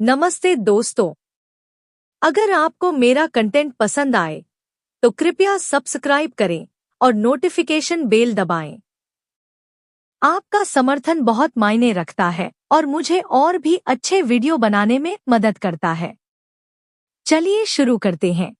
नमस्ते दोस्तों। अगर आपको मेरा कंटेंट पसंद आए तो कृपया सब्सक्राइब करें और नोटिफिकेशन बेल दबाएं। आपका समर्थन बहुत मायने रखता है और मुझे और भी अच्छे वीडियो बनाने में मदद करता है। चलिए शुरू करते हैं।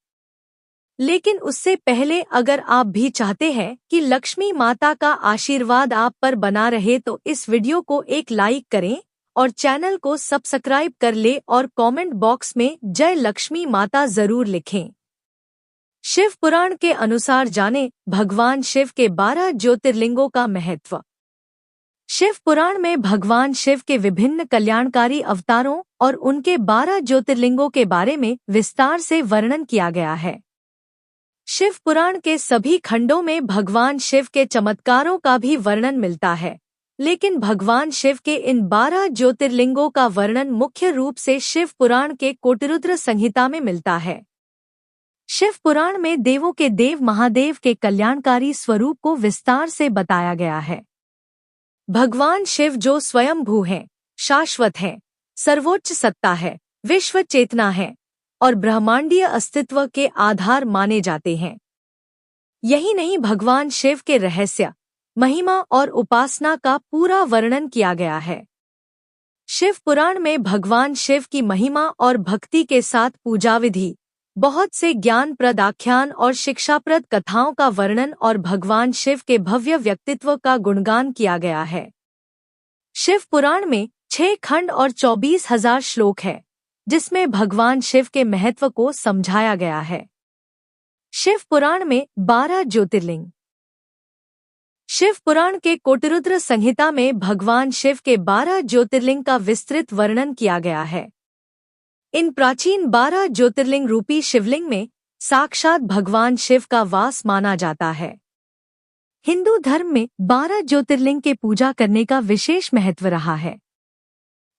लेकिन उससे पहले अगर आप भी चाहते हैं कि लक्ष्मी माता का आशीर्वाद आप पर बना रहे तो इस वीडियो को एक लाइक करें और चैनल को सब्सक्राइब कर ले और कमेंट बॉक्स में जय लक्ष्मी माता जरूर लिखें। शिव पुराण के अनुसार जाने भगवान शिव के 12 ज्योतिर्लिंगों का महत्व। शिव पुराण में भगवान शिव के विभिन्न कल्याणकारी अवतारों और उनके 12 ज्योतिर्लिंगों के बारे में विस्तार से वर्णन किया गया है। शिव पुराण के सभी खंडों में भगवान शिव के चमत्कारों का भी वर्णन मिलता है, लेकिन भगवान शिव के इन 12 ज्योतिर्लिंगों का वर्णन मुख्य रूप से शिव पुराण के कोटिरुद्र संहिता में मिलता है। शिव पुराण में देवों के देव महादेव के कल्याणकारी स्वरूप को विस्तार से बताया गया है। भगवान शिव जो स्वयंभू हैं, शाश्वत हैं, सर्वोच्च सत्ता है, विश्व चेतना है और ब्रह्मांडीय अस्तित्व के आधार माने जाते हैं। यही नहीं, भगवान शिव के रहस्य, महिमा और उपासना का पूरा वर्णन किया गया है। शिव पुराण में भगवान शिव की महिमा और भक्ति के साथ पूजा विधि, बहुत से ज्ञानप्रद आख्यान और शिक्षाप्रद कथाओं का वर्णन और भगवान शिव के भव्य व्यक्तित्व का गुणगान किया गया है। शिव पुराण में 6 खंड और 24,000 श्लोक है, जिसमें भगवान शिव के महत्व को समझाया गया है। शिव पुराण में 12 ज्योतिर्लिंग। शिव पुराण के कोटिरुद्र संहिता में भगवान शिव के 12 ज्योतिर्लिंग का विस्तृत वर्णन किया गया है। इन प्राचीन 12 ज्योतिर्लिंग रूपी शिवलिंग में साक्षात भगवान शिव का वास माना जाता है। हिंदू धर्म में 12 ज्योतिर्लिंग के पूजा करने का विशेष महत्व रहा है।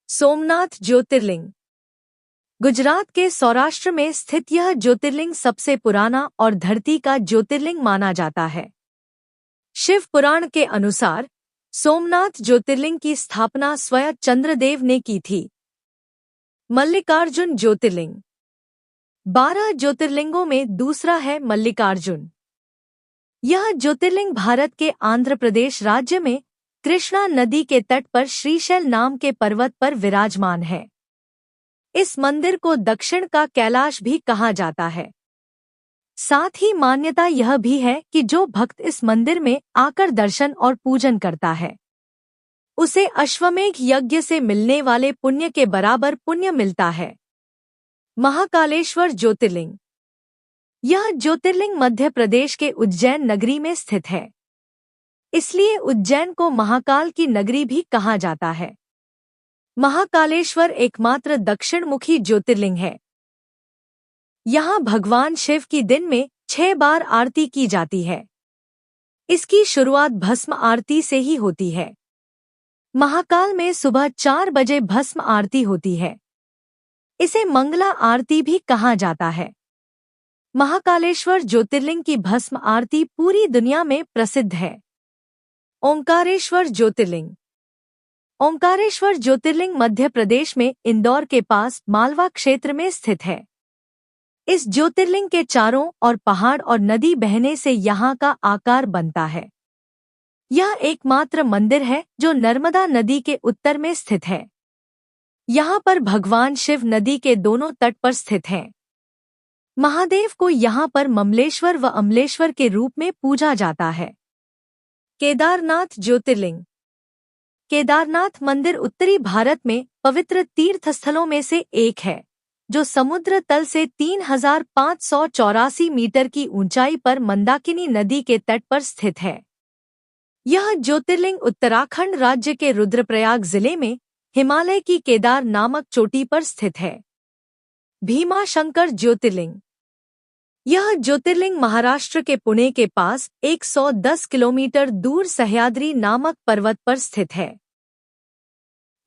सोमनाथ ज्योतिर्लिंग। गुजरात के सौराष्ट्र में स्थित यह ज्योतिर्लिंग सबसे पुराना और धरती का ज्योतिर्लिंग माना जाता है। शिव पुराण के अनुसार सोमनाथ ज्योतिर्लिंग की स्थापना स्वयं चंद्रदेव ने की थी। मल्लिकार्जुन ज्योतिर्लिंग। 12 ज्योतिर्लिंगों में दूसरा है मल्लिकार्जुन। यह ज्योतिर्लिंग भारत के आंध्र प्रदेश राज्य में कृष्णा नदी के तट पर श्रीशैल नाम के पर्वत पर विराजमान है। इस मंदिर को दक्षिण का कैलाश भी कहा जाता है। साथ ही मान्यता यह भी है कि जो भक्त इस मंदिर में आकर दर्शन और पूजन करता है, उसे अश्वमेघ यज्ञ से मिलने वाले पुण्य के बराबर पुण्य मिलता है। महाकालेश्वर ज्योतिर्लिंग। यह ज्योतिर्लिंग मध्य प्रदेश के उज्जैन नगरी में स्थित है, इसलिए उज्जैन को महाकाल की नगरी भी कहा जाता है। महाकालेश्वर एकमात्र दक्षिणमुखी ज्योतिर्लिंग है। यहाँ भगवान शिव की दिन में 6 बार आरती की जाती है। इसकी शुरुआत भस्म आरती से ही होती है। महाकाल में सुबह 4 बजे भस्म आरती होती है। इसे मंगला आरती भी कहा जाता है। महाकालेश्वर ज्योतिर्लिंग की भस्म आरती पूरी दुनिया में प्रसिद्ध है। ओंकारेश्वर ज्योतिर्लिंग। ओंकारेश्वर ज्योतिर्लिंग मध्य प्रदेश में इंदौर के पास मालवा क्षेत्र में स्थित है। इस ज्योतिर्लिंग के चारों ओर पहाड़ और नदी बहने से यहाँ का आकार बनता है। यह एकमात्र मंदिर है जो नर्मदा नदी के उत्तर में स्थित है। यहाँ पर भगवान शिव नदी के दोनों तट पर स्थित हैं। महादेव को यहाँ पर ममलेश्वर व अमलेश्वर के रूप में पूजा जाता है। केदारनाथ ज्योतिर्लिंग। केदारनाथ मंदिर उत्तरी भारत में पवित्र तीर्थस्थलों में से एक है, जो समुद्र तल से 3,584 मीटर की ऊंचाई पर मंदाकिनी नदी के तट पर स्थित है। यह ज्योतिर्लिंग उत्तराखंड राज्य के रुद्रप्रयाग जिले में हिमालय की केदार नामक चोटी पर स्थित है। भीमाशंकर ज्योतिर्लिंग। यह ज्योतिर्लिंग महाराष्ट्र के पुणे के पास 110 किलोमीटर दूर सह्याद्री नामक पर्वत पर स्थित है।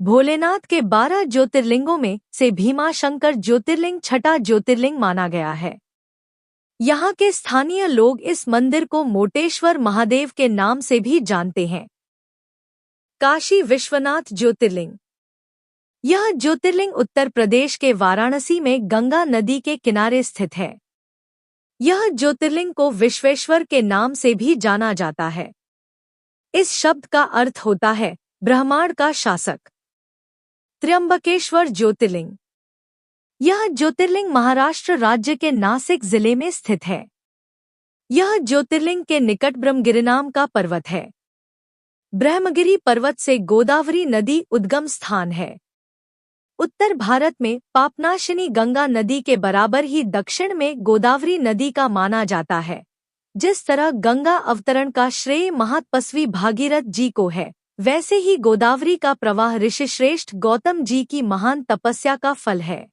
भोलेनाथ के 12 ज्योतिर्लिंगों में से भीमाशंकर ज्योतिर्लिंग छठा ज्योतिर्लिंग माना गया है। यहाँ के स्थानीय लोग इस मंदिर को मोटेश्वर महादेव के नाम से भी जानते हैं। काशी विश्वनाथ ज्योतिर्लिंग। यह ज्योतिर्लिंग उत्तर प्रदेश के वाराणसी में गंगा नदी के किनारे स्थित है। यह ज्योतिर्लिंग को विश्वेश्वर के नाम से भी जाना जाता है। इस शब्द का अर्थ होता है ब्रह्मांड का शासक। त्र्यंबकेश्वर ज्योतिर्लिंग। यह ज्योतिर्लिंग महाराष्ट्र राज्य के नासिक जिले में स्थित है। यह ज्योतिर्लिंग के निकट ब्रह्मगिरि नाम का पर्वत है। ब्रह्मगिरि पर्वत से गोदावरी नदी उद्गम स्थान है। उत्तर भारत में पापनाशिनी गंगा नदी के बराबर ही दक्षिण में गोदावरी नदी का माना जाता है। जिस तरह गंगा अवतरण का श्रेय महातपस्वी भागीरथ जी को है, वैसे ही गोदावरी का प्रवाह ऋषिश्रेष्ठ गौतम जी की महान तपस्या का फल है।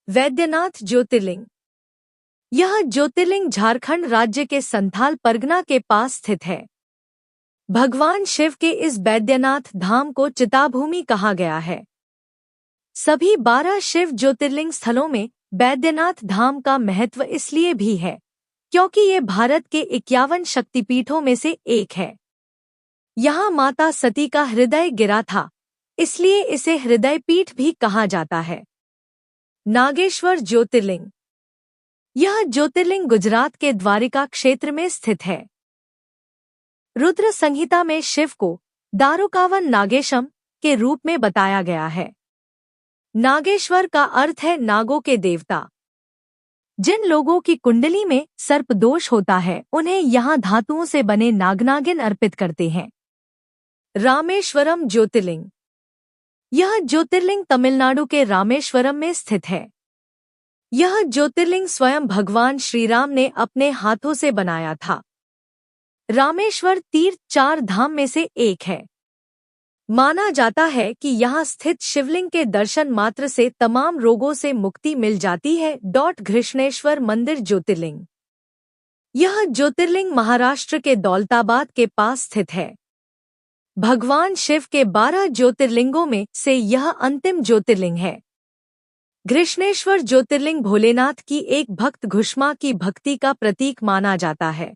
वैद्यनाथ ज्योतिर्लिंग। यह ज्योतिर्लिंग झारखंड राज्य के संथाल परगना के पास स्थित है। भगवान शिव के इस वैद्यनाथ धाम को चिताभूमि कहा गया है। सभी 12 शिव ज्योतिर्लिंग स्थलों में वैद्यनाथ धाम का महत्व इसलिए भी है क्योंकि ये भारत के 51 शक्तिपीठों में से एक है। यहाँ माता सती का हृदय गिरा था, इसलिए इसे हृदय पीठ भी कहा जाता है। नागेश्वर ज्योतिर्लिंग। यह ज्योतिर्लिंग गुजरात के द्वारिका क्षेत्र में स्थित है। रुद्र संहिता में शिव को दारुकावन नागेशम के रूप में बताया गया है। नागेश्वर का अर्थ है नागों के देवता। जिन लोगों की कुंडली में सर्प दोष होता है, उन्हें यहाँ धातुओं से बने नागनागिन अर्पित करते हैं। रामेश्वरम ज्योतिर्लिंग। यह ज्योतिर्लिंग तमिलनाडु के रामेश्वरम में स्थित है। यह ज्योतिर्लिंग स्वयं भगवान श्रीराम ने अपने हाथों से बनाया था। रामेश्वर तीर्थ 4 धाम में से एक है। माना जाता है कि यहाँ स्थित शिवलिंग के दर्शन मात्र से तमाम रोगों से मुक्ति मिल जाती है। घृष्णेश्वर मंदिर ज्योतिर्लिंग। यह ज्योतिर्लिंग महाराष्ट्र के दौलताबाद के पास स्थित है। भगवान शिव के 12 ज्योतिर्लिंगों में से यह अंतिम ज्योतिर्लिंग है। घृष्णेश्वर ज्योतिर्लिंग भोलेनाथ की एक भक्त घुष्मा की भक्ति का प्रतीक माना जाता है।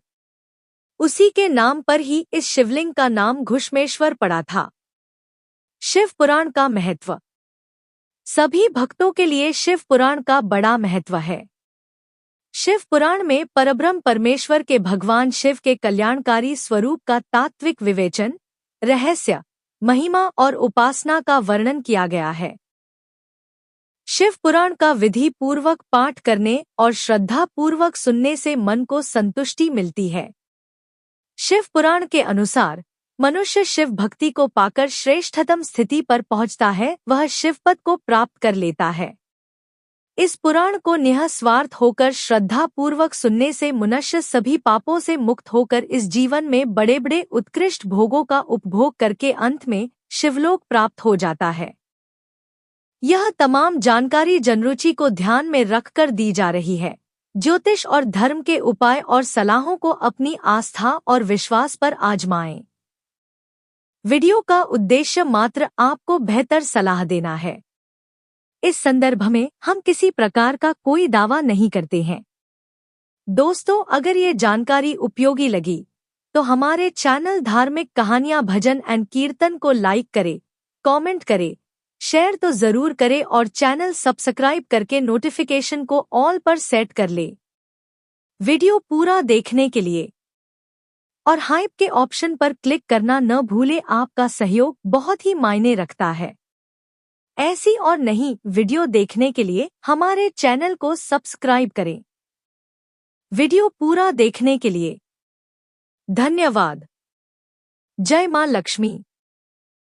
उसी के नाम पर ही इस शिवलिंग का नाम घुष्मेश्वर पड़ा था। शिव पुराण का महत्व। सभी भक्तों के लिए शिव पुराण का बड़ा महत्व है। शिव पुराण में परब्रह्म परमेश्वर के भगवान शिव के कल्याणकारी स्वरूप का तात्विक विवेचन, रहस्य, महिमा और उपासना का वर्णन किया गया है। शिव पुराण का विधि पूर्वक पाठ करने और श्रद्धा पूर्वक सुनने से मन को संतुष्टि मिलती है। शिव पुराण के अनुसार मनुष्य शिव भक्ति को पाकर श्रेष्ठतम स्थिति पर पहुंचता है, वह शिवपद को प्राप्त कर लेता है। इस पुराण को निःस्वार्थ होकर श्रद्धा पूर्वक सुनने से मनुष्य सभी पापों से मुक्त होकर इस जीवन में बड़े बड़े उत्कृष्ट भोगों का उपभोग करके अंत में शिवलोक प्राप्त हो जाता है। यह तमाम जानकारी जनरुचि को ध्यान में रखकर दी जा रही है। ज्योतिष और धर्म के उपाय और सलाहों को अपनी आस्था और विश्वास पर आजमाएं। वीडियो का उद्देश्य मात्र आपको बेहतर सलाह देना है। इस संदर्भ में हम किसी प्रकार का कोई दावा नहीं करते हैं। दोस्तों, अगर ये जानकारी उपयोगी लगी तो हमारे चैनल धार्मिक कहानियां भजन एंड कीर्तन को लाइक करें, कमेंट करें, शेयर तो जरूर करें और चैनल सब्सक्राइब करके नोटिफिकेशन को ऑल पर सेट कर ले। वीडियो पूरा देखने के लिए और हाइप के ऑप्शन पर क्लिक करना न भूले। आपका सहयोग बहुत ही मायने रखता है। ऐसी और नई वीडियो देखने के लिए हमारे चैनल को सब्सक्राइब करें। वीडियो पूरा देखने के लिए धन्यवाद। जय मां लक्ष्मी।